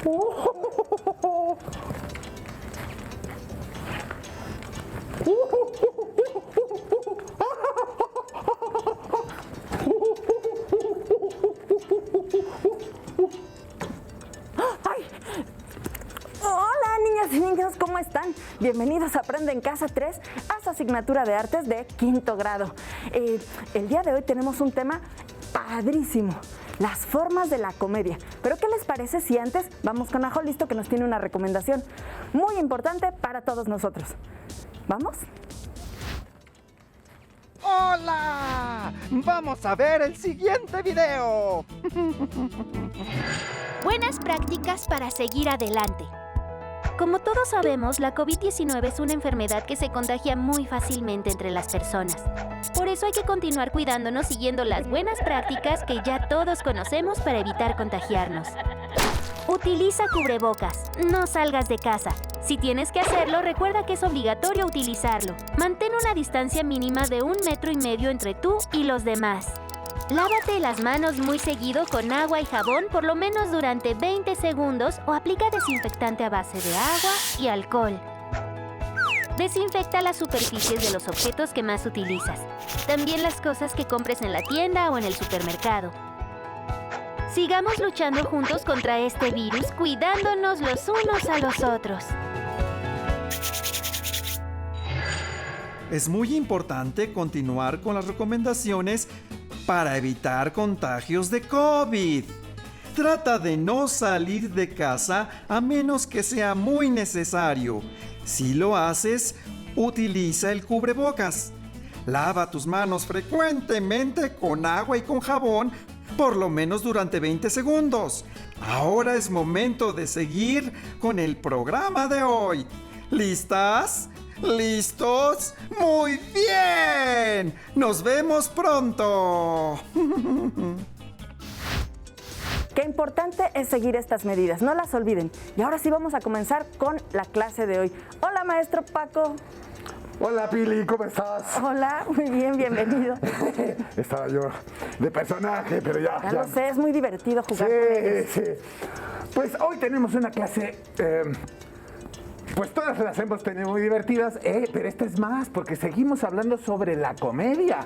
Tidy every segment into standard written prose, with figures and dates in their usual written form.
¡Ay! Hola, niñas y niños, ¿cómo están? Bienvenidos a Aprende en Casa 3, a su asignatura de artes de quinto grado. El día de hoy tenemos un tema padrísimo, las formas de la comedia. Pero ¿qué les parece si antes vamos con Ajo Listo, que nos tiene una recomendación muy importante para todos nosotros? ¿Vamos? ¡Hola! Vamos a ver el siguiente video. Buenas prácticas para seguir adelante. Como todos sabemos, la COVID-19 es una enfermedad que se contagia muy fácilmente entre las personas. Por eso hay que continuar cuidándonos siguiendo las buenas prácticas que ya todos conocemos para evitar contagiarnos. Utiliza cubrebocas. No salgas de casa. Si tienes que hacerlo, recuerda que es obligatorio utilizarlo. Mantén una distancia mínima de 1,5 metros entre tú y los demás. Lávate las manos muy seguido con agua y jabón por lo menos durante 20 segundos o aplica desinfectante a base de agua y alcohol. Desinfecta las superficies de los objetos que más utilizas. También las cosas que compres en la tienda o en el supermercado. Sigamos luchando juntos contra este virus, cuidándonos los unos a los otros. Es muy importante continuar con las recomendaciones para evitar contagios de COVID. Trata de no salir de casa a menos que sea muy necesario. Si lo haces, utiliza el cubrebocas. Lava tus manos frecuentemente con agua y con jabón, por lo menos durante 20 segundos. Ahora es momento de seguir con el programa de hoy. ¿Listas? ¿Listos? ¡Muy bien! ¡Nos vemos pronto! Qué importante es seguir estas medidas, no las olviden. Y ahora sí vamos a comenzar con la clase de hoy. Hola, maestro Paco. Hola, Pili, ¿cómo estás? Hola, muy bien, bienvenido. Estaba yo de personaje, pero ya. Ya lo sé, es muy divertido jugar con ellos. Sí. Pues hoy tenemos una clase, pues todas las hemos tenido muy divertidas, pero esta es más, porque seguimos hablando sobre la comedia.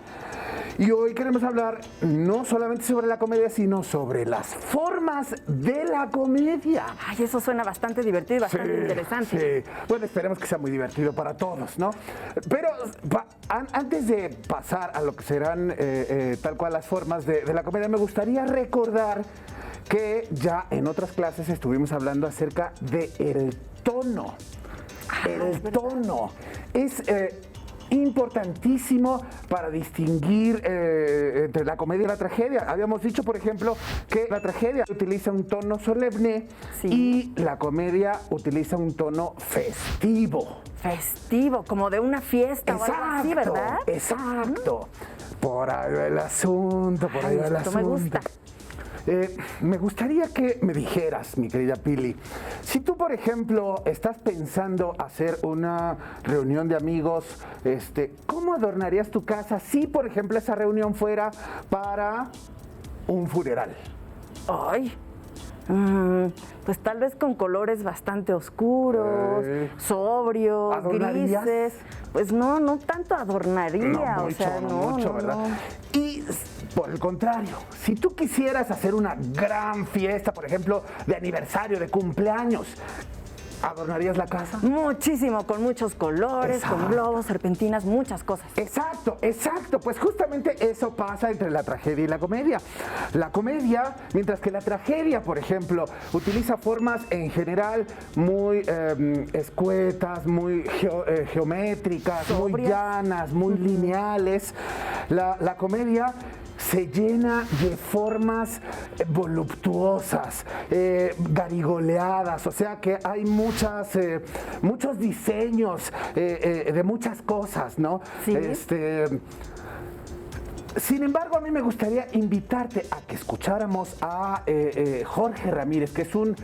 Y hoy queremos hablar no solamente sobre la comedia, sino sobre las formas de la comedia. Ay, eso suena bastante divertido y bastante interesante. Sí. Bueno, esperemos que sea muy divertido para todos, ¿no? Pero antes de pasar a lo que serán tal cual las formas de la comedia, me gustaría recordar que ya en otras clases estuvimos hablando acerca del tono. El tono es importantísimo para distinguir entre la comedia y la tragedia. Habíamos dicho, por ejemplo, que la tragedia utiliza un tono solemne, sí, y la comedia utiliza un tono festivo. Festivo, como de una fiesta. Exacto, o algo así, ¿verdad? Exacto. Por ahí va el asunto, por ahí va el asunto. Me gusta. Me gustaría que me dijeras, mi querida Pili, si tú, por ejemplo, estás pensando hacer una reunión de amigos, ¿cómo adornarías tu casa si, por ejemplo, esa reunión fuera para un funeral? Ay, pues tal vez con colores bastante oscuros, sobrios, grises. Pues no tanto adornaría, no mucho, o sea, no, ¿verdad? No. Y por el contrario, si tú quisieras hacer una gran fiesta, por ejemplo, de aniversario, de cumpleaños, ¿adornarías la casa? Muchísimo, con muchos colores, exacto, con globos, serpentinas, muchas cosas. Exacto. Pues justamente eso pasa entre la tragedia y la comedia. La comedia, mientras que la tragedia, por ejemplo, utiliza formas en general muy escuetas, muy geométricas, sobrias, muy llanas, muy lineales. La comedia se llena de formas voluptuosas, garigoleadas, o sea que hay muchos diseños de muchas cosas, ¿no? Sí. Sin embargo, a mí me gustaría invitarte a que escucháramos a Jorge Ramírez, que es un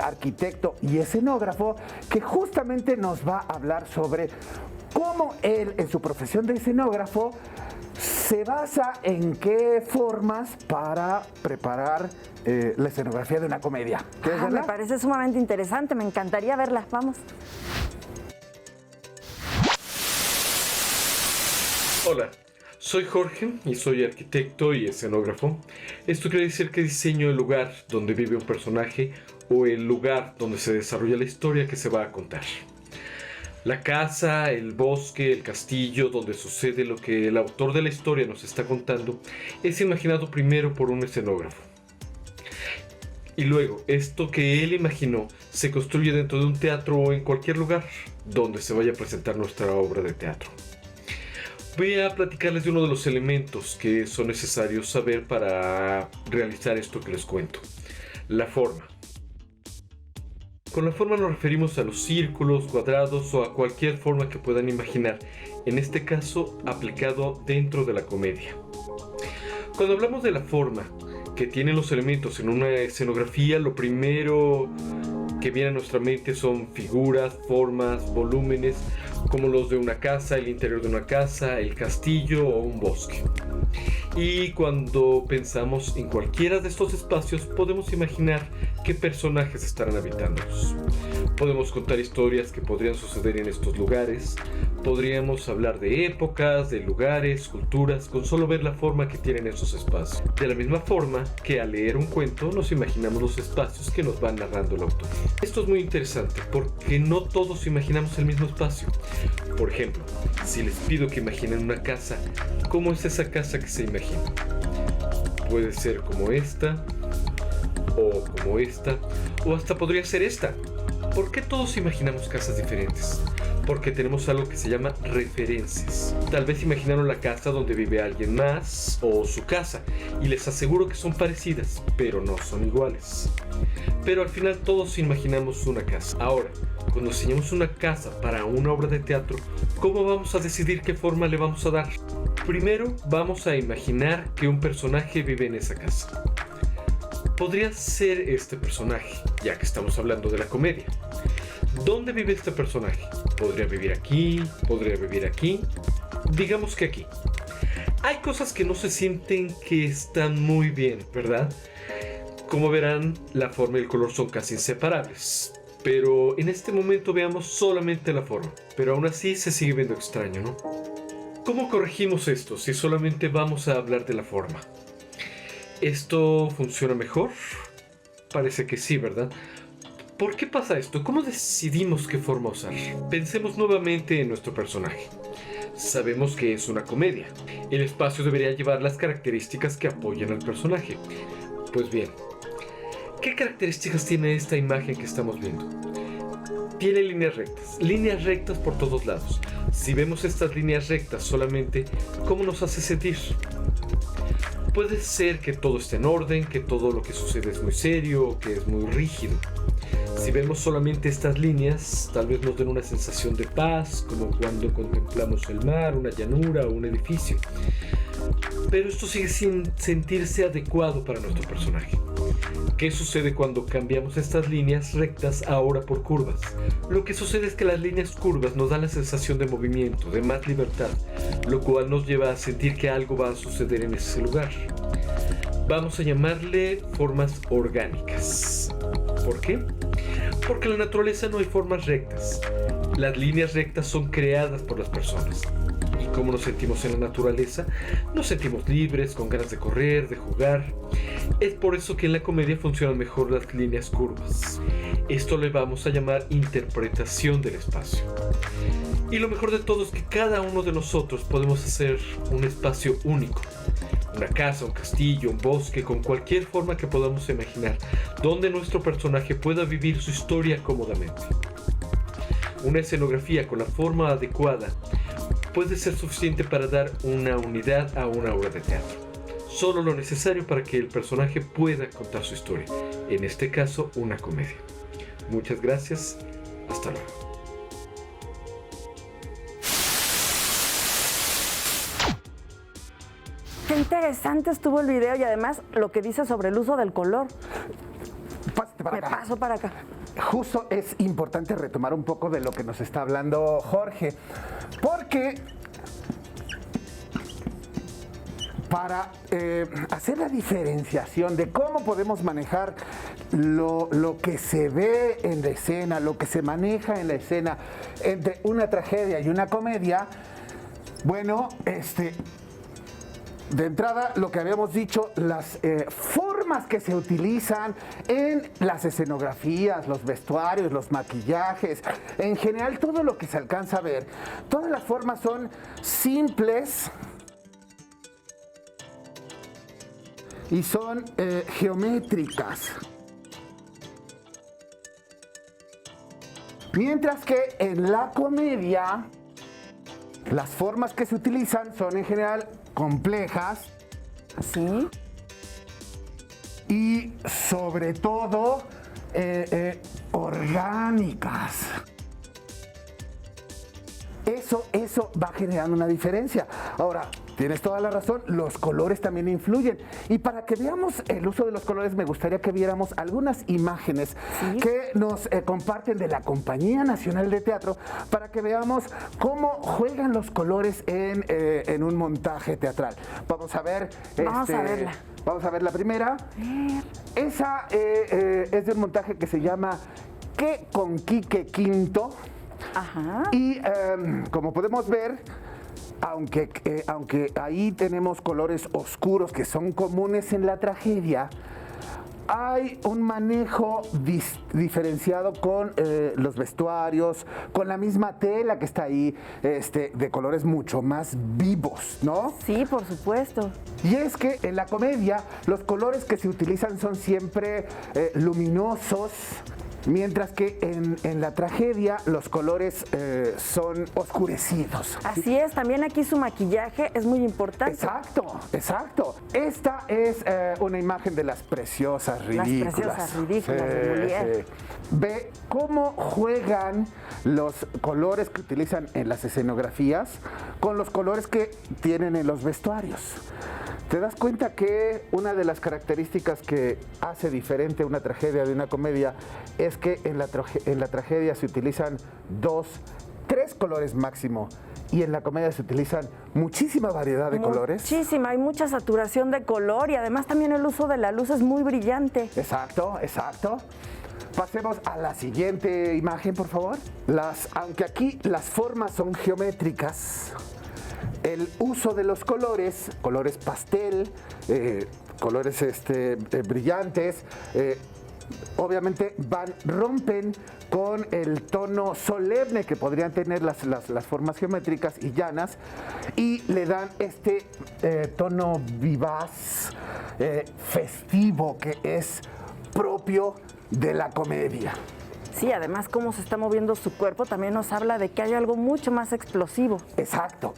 arquitecto y escenógrafo, que justamente nos va a hablar sobre cómo él, en su profesión de escenógrafo, se basa en qué formas para preparar la escenografía de una comedia. ¿Quieres verla? Me parece sumamente interesante, me encantaría verla. Vamos. Hola, soy Jorge y soy arquitecto y escenógrafo. Esto quiere decir que diseño el lugar donde vive un personaje o el lugar donde se desarrolla la historia que se va a contar. La casa, el bosque, el castillo donde sucede lo que el autor de la historia nos está contando es imaginado primero por un escenógrafo. Y luego, esto que él imaginó se construye dentro de un teatro o en cualquier lugar donde se vaya a presentar nuestra obra de teatro. Voy a platicarles de uno de los elementos que son necesarios saber para realizar esto que les cuento. La forma. Con la forma nos referimos a los círculos, cuadrados o a cualquier forma que puedan imaginar, en este caso aplicado dentro de la comedia. Cuando hablamos de la forma que tienen los elementos en una escenografía, lo primero que viene a nuestra mente son figuras, formas, volúmenes, como los de una casa, el interior de una casa, el castillo o un bosque. Y cuando pensamos en cualquiera de estos espacios, podemos imaginar qué personajes estarán habitándolos. Podemos contar historias que podrían suceder en estos lugares, podríamos hablar de épocas, de lugares, culturas, con solo ver la forma que tienen esos espacios. De la misma forma que al leer un cuento nos imaginamos los espacios que nos va narrando el autor. Esto es muy interesante porque no todos imaginamos el mismo espacio. Por ejemplo, si les pido que imaginen una casa, ¿cómo es esa casa que se imagina? Puede ser como esta, o como esta, o hasta podría ser esta. ¿Por qué todos imaginamos casas diferentes? Porque tenemos algo que se llama referencias. Tal vez imaginaron la casa donde vive alguien más o su casa, y les aseguro que son parecidas, pero no son iguales. Pero al final todos imaginamos una casa. Ahora, cuando diseñamos una casa para una obra de teatro, ¿cómo vamos a decidir qué forma le vamos a dar? Primero vamos a imaginar que un personaje vive en esa casa. Podría ser este personaje, ya que estamos hablando de la comedia. ¿Dónde vive este personaje? Podría vivir aquí, podría vivir aquí. Digamos que aquí. Hay cosas que no se sienten que están muy bien, ¿verdad? Como verán, la forma y el color son casi inseparables. Pero en este momento veamos solamente la forma. Pero aún así se sigue viendo extraño, ¿no? ¿Cómo corregimos esto si solamente vamos a hablar de la forma? ¿Esto funciona mejor? Parece que sí, ¿verdad? ¿Por qué pasa esto? ¿Cómo decidimos qué forma usar? Pensemos nuevamente en nuestro personaje. Sabemos que es una comedia. El espacio debería llevar las características que apoyan al personaje. Pues bien, ¿qué características tiene esta imagen que estamos viendo? Tiene líneas rectas por todos lados. Si vemos estas líneas rectas solamente, ¿cómo nos hace sentir? Puede ser que todo esté en orden, que todo lo que sucede es muy serio, que es muy rígido. Si vemos solamente estas líneas, tal vez nos den una sensación de paz, como cuando contemplamos el mar, una llanura o un edificio. Pero esto sigue sin sentirse adecuado para nuestro personaje. ¿Qué sucede cuando cambiamos estas líneas rectas ahora por curvas? Lo que sucede es que las líneas curvas nos dan la sensación de movimiento, de más libertad, lo cual nos lleva a sentir que algo va a suceder en ese lugar. Vamos a llamarle formas orgánicas. ¿Por qué? Porque en la naturaleza no hay formas rectas. Las líneas rectas son creadas por las personas. ¿Y cómo nos sentimos en la naturaleza? Nos sentimos libres, con ganas de correr, de jugar. Es por eso que en la comedia funcionan mejor las líneas curvas. Esto le vamos a llamar interpretación del espacio. Y lo mejor de todo es que cada uno de nosotros podemos hacer un espacio único. Una casa, un castillo, un bosque, con cualquier forma que podamos imaginar, donde nuestro personaje pueda vivir su historia cómodamente. Una escenografía con la forma adecuada puede ser suficiente para dar una unidad a una obra de teatro. Solo lo necesario para que el personaje pueda contar su historia, en este caso una comedia. Muchas gracias, hasta luego. Qué interesante estuvo el video y además lo que dice sobre el uso del color. Pásate para Me acá. paso para acá. Justo es importante retomar un poco de lo que nos está hablando Jorge, porque para hacer la diferenciación de cómo podemos manejar lo que se ve en la escena, lo que se maneja en la escena entre una tragedia y una comedia. Bueno, de entrada, lo que habíamos dicho, las formas que se utilizan en las escenografías, los vestuarios, los maquillajes, en general todo lo que se alcanza a ver, todas las formas son simples y son geométricas. Mientras que en la comedia, las formas que se utilizan son en general complejas. ¿Sí? Y sobre todo orgánicas. Eso va generando una diferencia. Ahora, tienes toda la razón, los colores también influyen. Y para que veamos el uso de los colores, me gustaría que viéramos algunas imágenes que nos comparten de la Compañía Nacional de Teatro, para que veamos cómo juegan los colores en un montaje teatral. Vamos a ver. Vamos a verla. Vamos a ver la primera. Esa es de un montaje que se llama ¿Qué con Quique Quinto? Ajá. Y como podemos ver, aunque ahí tenemos colores oscuros que son comunes en la tragedia, hay un manejo diferenciado con los vestuarios, con la misma tela que está ahí, de colores mucho más vivos, ¿no? Sí, por supuesto. Y es que en la comedia los colores que se utilizan son siempre luminosos, mientras que en la tragedia los colores son oscurecidos. Así es, también aquí su maquillaje es muy importante. Exacto. Esta es una imagen de las preciosas ridículas. Las preciosas ridículas de Molière. Ve cómo juegan los colores que utilizan en las escenografías con los colores que tienen en los vestuarios. ¿Te das cuenta que una de las características que hace diferente una tragedia de una comedia es que en la tragedia se utilizan 2, 3 colores máximo, y en la comedia se utilizan muchísima variedad de colores? Muchísima, hay mucha saturación de color y además también el uso de la luz es muy brillante. Exacto. Pasemos a la siguiente imagen, por favor. Aunque aquí las formas son geométricas, el uso de los colores pastel, colores brillantes, obviamente rompen con el tono solemne que podrían tener las formas geométricas y llanas, y le dan tono vivaz, festivo, que es propio de la comedia. Sí, además cómo se está moviendo su cuerpo también nos habla de que hay algo mucho más explosivo. Exacto.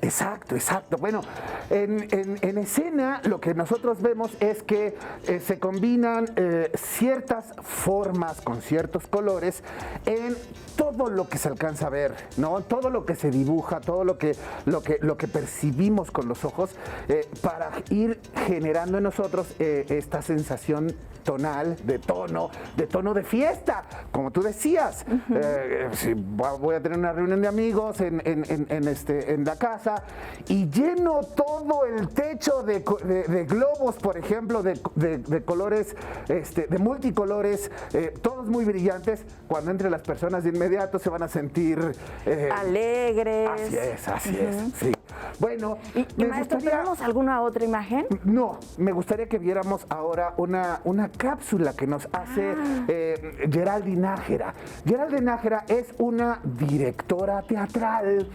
Bueno, en escena lo que nosotros vemos es que se combinan ciertas formas con ciertos colores en todo lo que se alcanza a ver, ¿no? Todo lo que se dibuja, todo lo que percibimos con los ojos, para ir generando en nosotros esta sensación tonal, de tono de fiesta, como tú decías. Si voy a tener una reunión de amigos en la casa y lleno todo el techo de globos, por ejemplo, de colores, de multicolores, todos muy brillantes, cuando entre las personas de inmediato se van a sentir alegres. Así es, sí. Bueno, ¿Y maestro, tenemos alguna otra imagen? No, me gustaría que viéramos ahora una cápsula que nos hace Geraldine Nájera. Geraldine Nájera es una directora teatral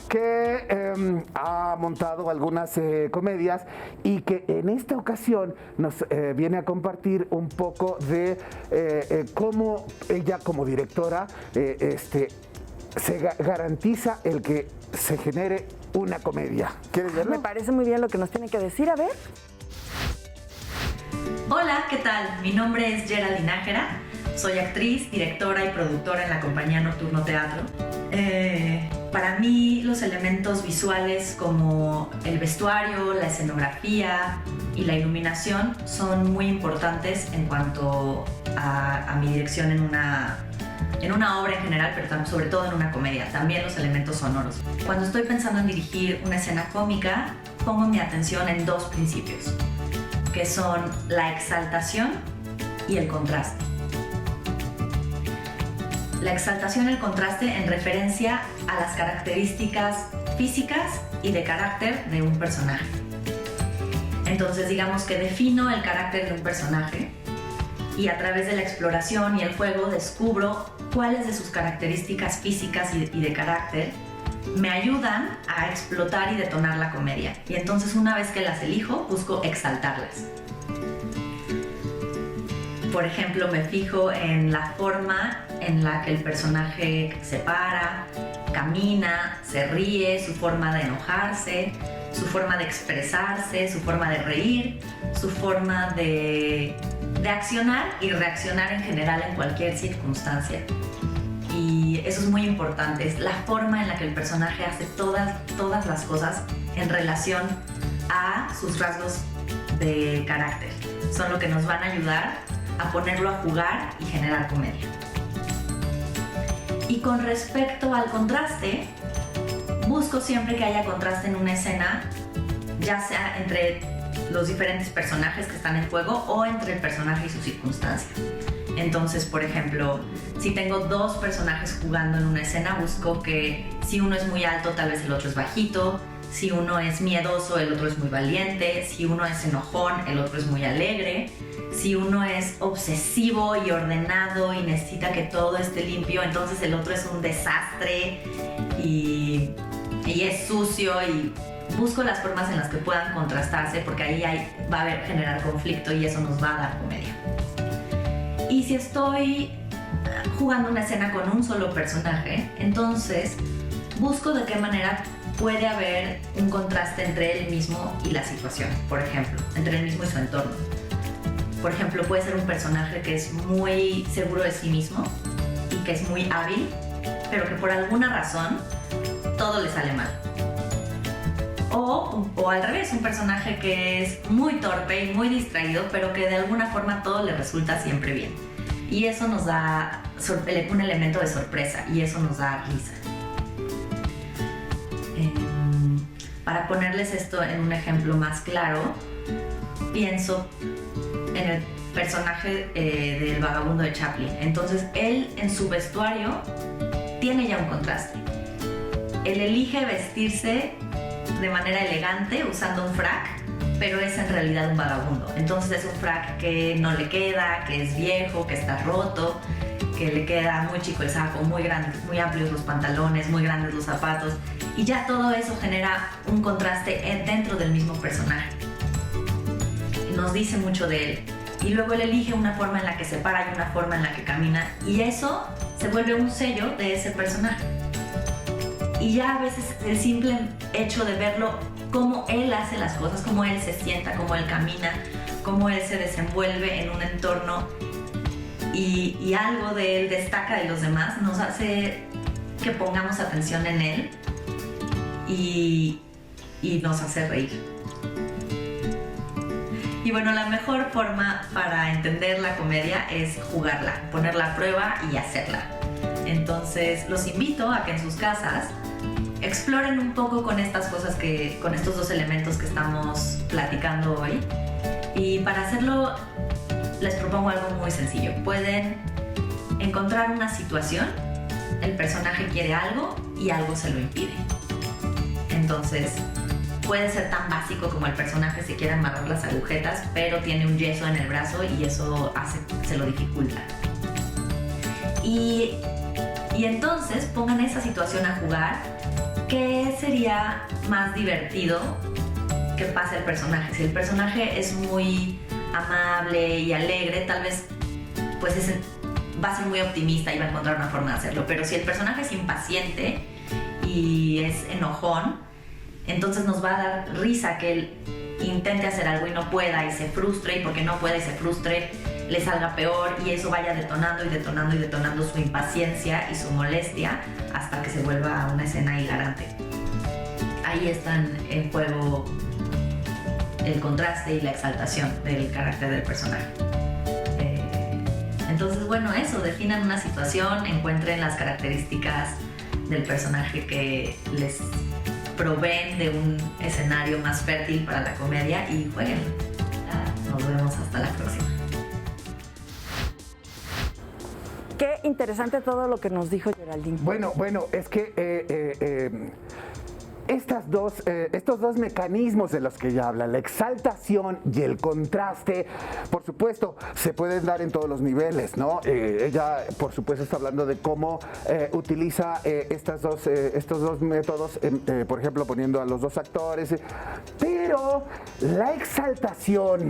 que ha montado algunas comedias y que en esta ocasión nos viene a compartir un poco de cómo ella, como directora, se garantiza el que se genere una comedia. ¿Quieres verlo? Me parece muy bien lo que nos tiene que decir, a ver. Hola, ¿qué tal? Mi nombre es Geraldine Nájera, soy actriz, directora y productora en la compañía Nocturno Teatro. Para mí los elementos visuales como el vestuario, la escenografía y la iluminación son muy importantes en cuanto a mi dirección en una obra en general, pero sobre todo en una comedia. También los elementos sonoros. Cuando estoy pensando en dirigir una escena cómica, pongo mi atención en dos principios, que son la exaltación y el contraste. La exaltación y el contraste en referencia a las características físicas y de carácter de un personaje. Entonces, digamos que defino el carácter de un personaje y a través de la exploración y el juego descubro cuáles de sus características físicas y de carácter me ayudan a explotar y detonar la comedia. Y entonces, una vez que las elijo, busco exaltarlas. Por ejemplo, me fijo en la forma en la que el personaje se para, camina, se ríe, su forma de enojarse, su forma de expresarse, su forma de reír, su forma de accionar y reaccionar en general en cualquier circunstancia. Y eso es muy importante, es la forma en la que el personaje hace todas las cosas en relación a sus rasgos de carácter. Son lo que nos van a ayudar a ponerlo a jugar y generar comedia. Y con respecto al contraste, busco siempre que haya contraste en una escena, ya sea entre los diferentes personajes que están en juego o entre el personaje y su circunstancia. Entonces, por ejemplo, si tengo dos personajes jugando en una escena, busco que si uno es muy alto, tal vez el otro es bajito. Si uno es miedoso, el otro es muy valiente. Si uno es enojón, el otro es muy alegre. Si uno es obsesivo y ordenado y necesita que todo esté limpio, entonces el otro es un desastre y es sucio. Y busco las formas en las que puedan contrastarse, porque ahí va a generar conflicto y eso nos va a dar comedia. Y si estoy jugando una escena con un solo personaje, entonces busco de qué manera puede haber un contraste entre él mismo y la situación, por ejemplo, entre él mismo y su entorno. Por ejemplo, puede ser un personaje que es muy seguro de sí mismo y que es muy hábil, pero que por alguna razón todo le sale mal. O al revés, un personaje que es muy torpe y muy distraído, pero que de alguna forma todo le resulta siempre bien. Y eso nos da un elemento de sorpresa y eso nos da risa. Para ponerles esto en un ejemplo más claro, pienso en el personaje del vagabundo de Chaplin. Entonces, él en su vestuario tiene ya un contraste. Él elige vestirse de manera elegante usando un frac, pero es en realidad un vagabundo. Entonces es un frac que no le queda, que es viejo, que está roto, que le queda muy chico el saco, muy grande, muy amplios los pantalones, muy grandes los zapatos, y ya todo eso genera un contraste dentro del mismo personaje. Nos dice mucho de él. Y luego él elige una forma en la que se para y una forma en la que camina, y eso se vuelve un sello de ese personaje. Y ya a veces el simple hecho de verlo, cómo él hace las cosas, cómo él se sienta, cómo él camina, cómo él se desenvuelve en un entorno y algo de él destaca de los demás, nos hace que pongamos atención en él y nos hace reír. Y bueno, la mejor forma para entender la comedia es jugarla, ponerla a prueba y hacerla. Entonces los invito a que en sus casas exploren un poco con estas cosas, con estos dos elementos que estamos platicando hoy. Y para hacerlo les propongo algo muy sencillo. Pueden encontrar una situación, el personaje quiere algo y algo se lo impide. Entonces puede ser tan básico como el personaje se quiere amarrar las agujetas, pero tiene un yeso en el brazo y eso se lo dificulta. Y entonces pongan esa situación a jugar. ¿Qué sería más divertido que pase el personaje? Si el personaje es muy amable y alegre, tal vez pues va a ser muy optimista y va a encontrar una forma de hacerlo. Pero si el personaje es impaciente y es enojón, entonces nos va a dar risa que él intente hacer algo y no pueda y se frustre, y porque no pueda y se frustre le salga peor, y eso vaya detonando y detonando y detonando su impaciencia y su molestia hasta que se vuelva una escena hilarante. Ahí están en juego el contraste y la exaltación del carácter del personaje. Entonces, bueno, eso, definan una situación, encuentren las características del personaje que les proveen de un escenario más fértil para la comedia y jueguen. Nos vemos hasta la próxima. Qué interesante todo lo que nos dijo Geraldine. Bueno, es que estos dos mecanismos de los que ella habla, la exaltación y el contraste, por supuesto, se pueden dar en todos los niveles, ¿no? Ella, por supuesto, está hablando de cómo utiliza estos dos métodos, por ejemplo, poniendo a los dos actores, pero la exaltación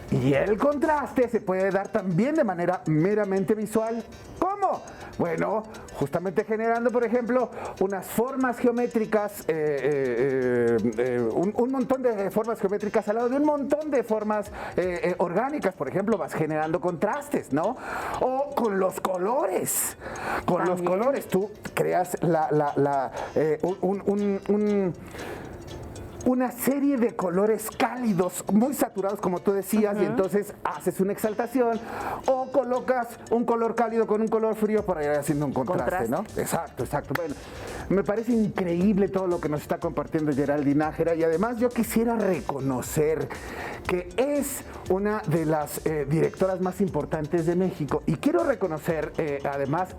y el contraste se puede dar también de manera meramente visual. ¿Cómo? Bueno, justamente generando, por ejemplo, unas formas geométricas, un montón de formas geométricas al lado de un montón de formas orgánicas, por ejemplo, vas generando contrastes, ¿no? O con los colores. Con También. los colores tú creas una serie de colores cálidos, muy saturados, como tú decías, y entonces haces una exaltación o colocas un color cálido con un color frío para ir haciendo un contraste, ¿no? Exacto. Bueno, me parece increíble todo lo que nos está compartiendo Geraldine Nájera, y además yo quisiera reconocer que es una de las directoras más importantes de México, y quiero reconocer además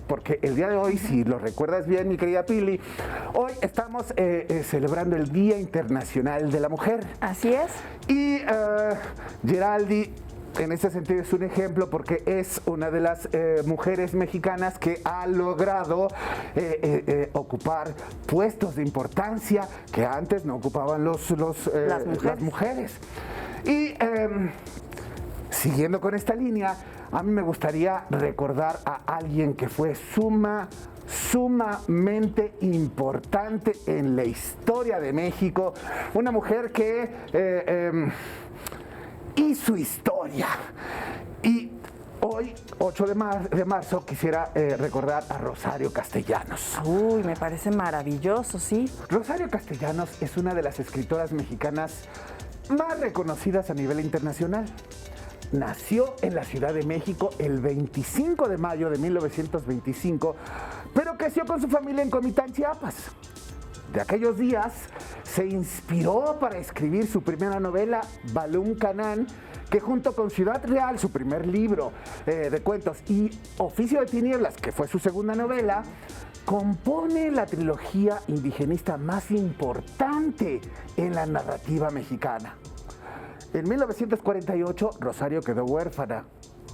porque el día de hoy, si lo recuerdas bien, mi querida Pili, hoy estamos celebrando el Día Internacional de la Mujer. Así es. Y Geraldine, en ese sentido, es un ejemplo porque es una de las mujeres mexicanas que ha logrado ocupar puestos de importancia que antes no ocupaban las mujeres. Y siguiendo con esta línea, a mí me gustaría recordar a alguien que fue sumamente importante en la historia de México, una mujer que hizo historia. Y hoy, 8 de marzo, quisiera recordar a Rosario Castellanos. Uy, me parece maravilloso, sí. Rosario Castellanos es una de las escritoras mexicanas más reconocidas a nivel internacional. Nació en la Ciudad de México el 25 de mayo de 1925, pero creció con su familia en Comitán, Chiapas. De aquellos días se inspiró para escribir su primera novela, Balún Canán, que junto con Ciudad Real, su primer libro de cuentos, y Oficio de Tinieblas, que fue su segunda novela, compone la trilogía indigenista más importante en la narrativa mexicana. En 1948, Rosario quedó huérfana.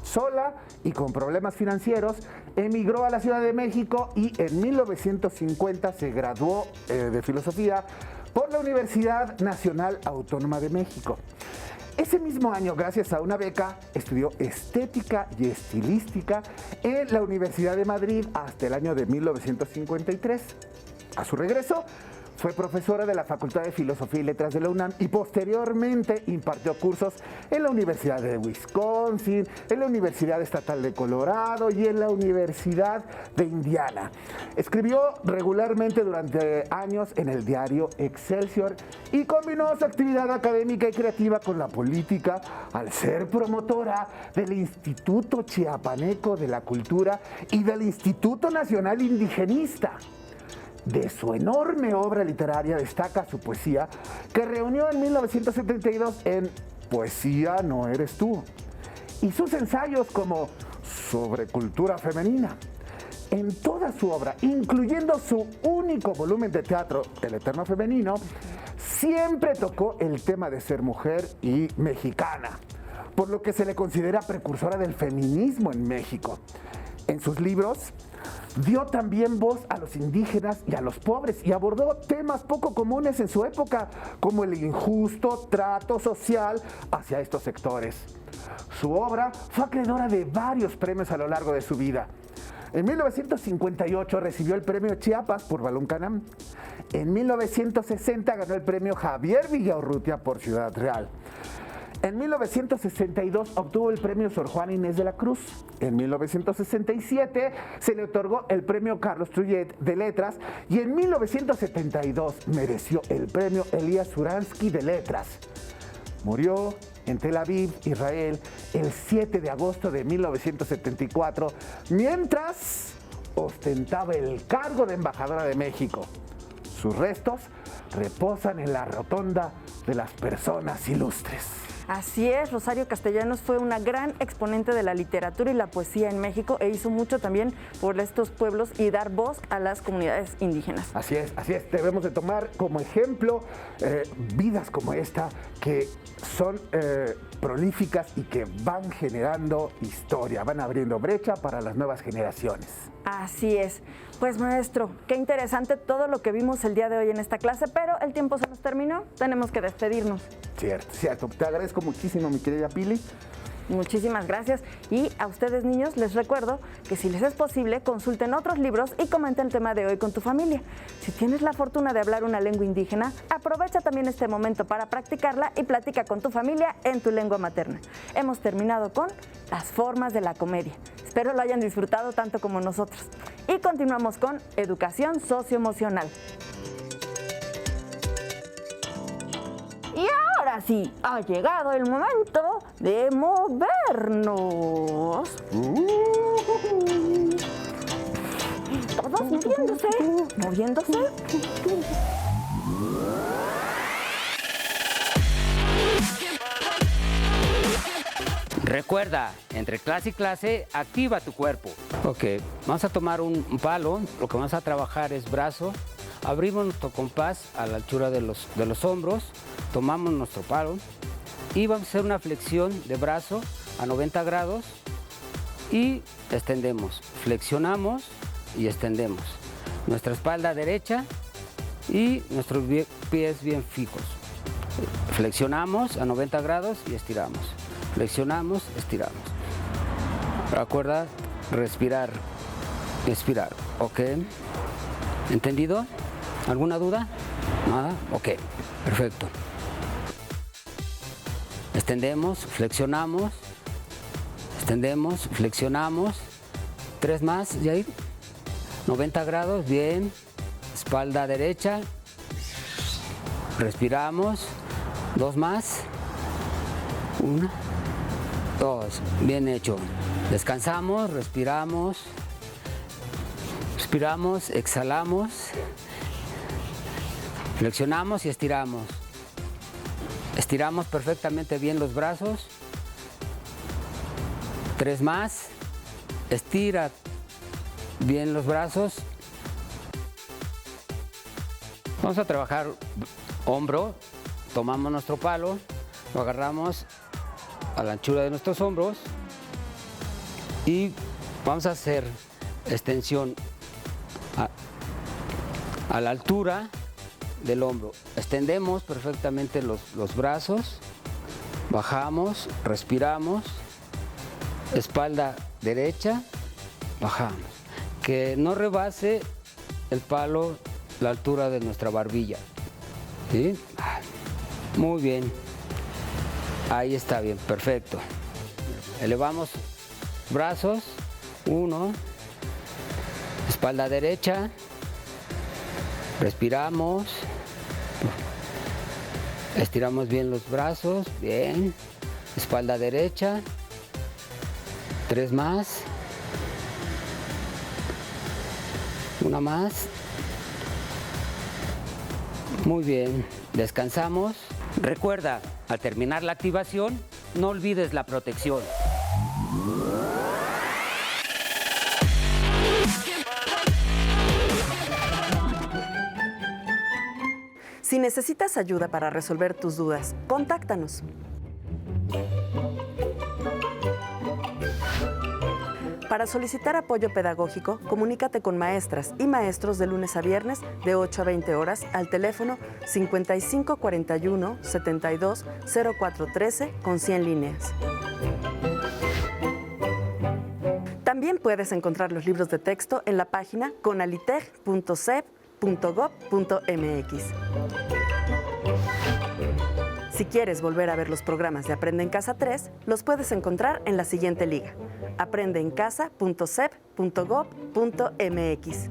Sola y con problemas financieros, emigró a la Ciudad de México y en 1950 se graduó de filosofía por la Universidad Nacional Autónoma de México. Ese mismo año, gracias a una beca, estudió estética y estilística en la Universidad de Madrid hasta el año de 1953. A su regreso, fue profesora de la Facultad de Filosofía y Letras de la UNAM y posteriormente impartió cursos en la Universidad de Wisconsin, en la Universidad Estatal de Colorado y en la Universidad de Indiana. Escribió regularmente durante años en el diario Excelsior y combinó su actividad académica y creativa con la política al ser promotora del Instituto Chiapaneco de la Cultura y del Instituto Nacional Indigenista. De su enorme obra literaria destaca su poesía, que reunió en 1972 en Poesía no eres tú, y sus ensayos como Sobre cultura femenina. En toda su obra, incluyendo su único volumen de teatro, El Eterno Femenino, siempre tocó el tema de ser mujer y mexicana, por lo que se le considera precursora del feminismo en México. En sus libros dio también voz a los indígenas y a los pobres y abordó temas poco comunes en su época, como el injusto trato social hacia estos sectores. Su obra fue acreedora de varios premios a lo largo de su vida. En 1958 recibió el premio Chiapas por Balún Canán. En 1960 ganó el premio Javier Villaurrutia por Ciudad Real. En 1962 obtuvo el premio Sor Juana Inés de la Cruz. En 1967 se le otorgó el premio Carlos Trullet de Letras y en 1972 mereció el premio Elías Uransky de Letras. Murió en Tel Aviv, Israel, el 7 de agosto de 1974, mientras ostentaba el cargo de embajadora de México. Sus restos reposan en la rotonda de las personas ilustres. Así es, Rosario Castellanos fue una gran exponente de la literatura y la poesía en México e hizo mucho también por estos pueblos y dar voz a las comunidades indígenas. Así es, debemos de tomar como ejemplo vidas como esta que son prolíficas y que van generando historia, van abriendo brecha para las nuevas generaciones. Así es. Pues maestro, qué interesante todo lo que vimos el día de hoy en esta clase, pero el tiempo se nos terminó, tenemos que despedirnos. Cierto. Te agradezco muchísimo, mi querida Pili. Muchísimas gracias. Y a ustedes, niños, les recuerdo que si les es posible, consulten otros libros y comenten el tema de hoy con tu familia. Si tienes la fortuna de hablar una lengua indígena, aprovecha también este momento para practicarla y platica con tu familia en tu lengua materna. Hemos terminado con las formas de la comedia. Espero lo hayan disfrutado tanto como nosotros. Y continuamos con educación socioemocional. Y ahora sí, ha llegado el momento de movernos. Todos moviéndose. Recuerda, entre clase y clase, activa tu cuerpo. Ok, vamos a tomar un palo, lo que vamos a trabajar es brazo, abrimos nuestro compás a la altura de los hombros, tomamos nuestro palo y vamos a hacer una flexión de brazo a 90 grados y extendemos, flexionamos y extendemos. Nuestra espalda derecha y nuestros pies bien fijos. Flexionamos a 90 grados y estiramos. Flexionamos, estiramos. Recuerda respirar, expirar. ¿Ok? ¿Entendido? ¿Alguna duda? ¿Nada? Ok, perfecto. Extendemos, flexionamos, extendemos, flexionamos. 3 más, Yair. 90 grados, bien. Espalda derecha. Respiramos. 2 más. 1, 2, bien hecho. Descansamos, respiramos, expiramos, exhalamos, flexionamos y estiramos. Estiramos perfectamente bien los brazos. 3 más, estira bien los brazos. Vamos a trabajar hombro, tomamos nuestro palo, lo agarramos a la anchura de nuestros hombros y vamos a hacer extensión a la altura del hombro. Extendemos perfectamente los brazos, bajamos, respiramos, espalda derecha, bajamos. Que no rebase el palo la altura de nuestra barbilla. ¿Sí? Muy bien. Ahí está bien, perfecto. Elevamos brazos, 1, espalda derecha, respiramos, estiramos bien los brazos, bien, espalda derecha, 3 más, 1 más, muy bien, descansamos. Recuerda, al terminar la activación, no olvides la protección. Si necesitas ayuda para resolver tus dudas, contáctanos. Para solicitar apoyo pedagógico, comunícate con maestras y maestros de lunes a viernes de 8 a 20 horas al teléfono 5541 72 0413 con 100 líneas. También puedes encontrar los libros de texto en la página conaliteg.sep.gov.mx. Si quieres volver a ver los programas de Aprende en Casa 3, los puedes encontrar en la siguiente liga: aprendeencasa.sep.gov.mx.